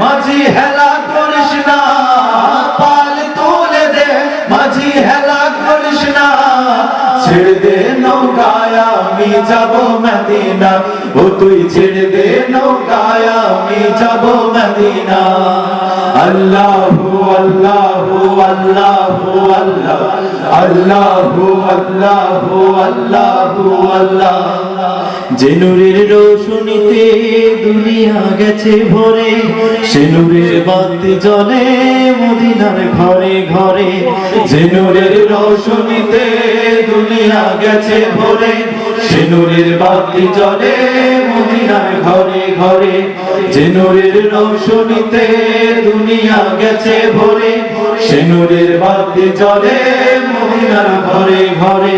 মাঝি হেলা করিস না, পাল তুলে দে মাঝি হেলা করিস না, ছেড়ে দে নৌকায় আমি যাব মদিনা, ও তুই ছেড়ে দে নৌকায় আমি যাব মদিনা। আল্লাহু আল্লাহু আল্লাহু আল্লাহ, আল্লাহু আল্লাহু আল্লাহু আল্লাহ। যে নূরের রোশনীতে দুনিয়া গেছে ভরে, সে নূরের বাতি জ্বলে মদিনার ঘরে ঘরে। যে নূরের রোশনীতে দুনিয়া গেছে ভরে, সে নূরের বাতি জ্বলে মদিনার ঘরে ঘরে। যে নূরের রোশনীতে দুনিয়া গেছে ভরে, সে নূরের বাতি জ্বলে মদিনার ঘরে ঘরে।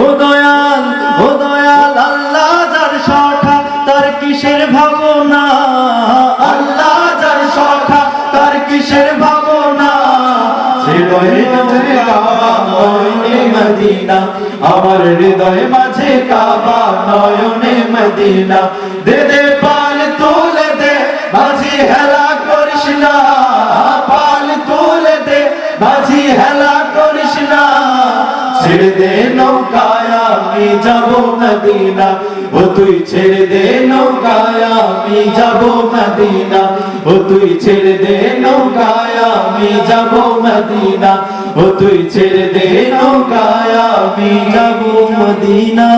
ও দয়াল, ও দয়াল, আল্লাহ যার সখা তার কিসের ভাবনা, আল্লাহ যার সখা তার কিসের ভাবনা। হৃদয়ে মাঝে কাবা নয়নে মদিনা, আমার হৃদয় মাঝে কাবা নয়নে মদিনা। দে দে পাল তুলে দে মাঝি হেলা করিস না, পাল তুলে দে মাঝি হেলা করিস না, ছেড়ে দে নৌকায় আমি যাব মদিনা, ও তুই ছেড়ে দে নৌকায় আমি যাব মদিনা, ও তুই ছেড়ে দে নৌকায় আমি যাব মদিনা, ও তুই ছেড়ে দে নৌকায় আমি যাব মদিনা।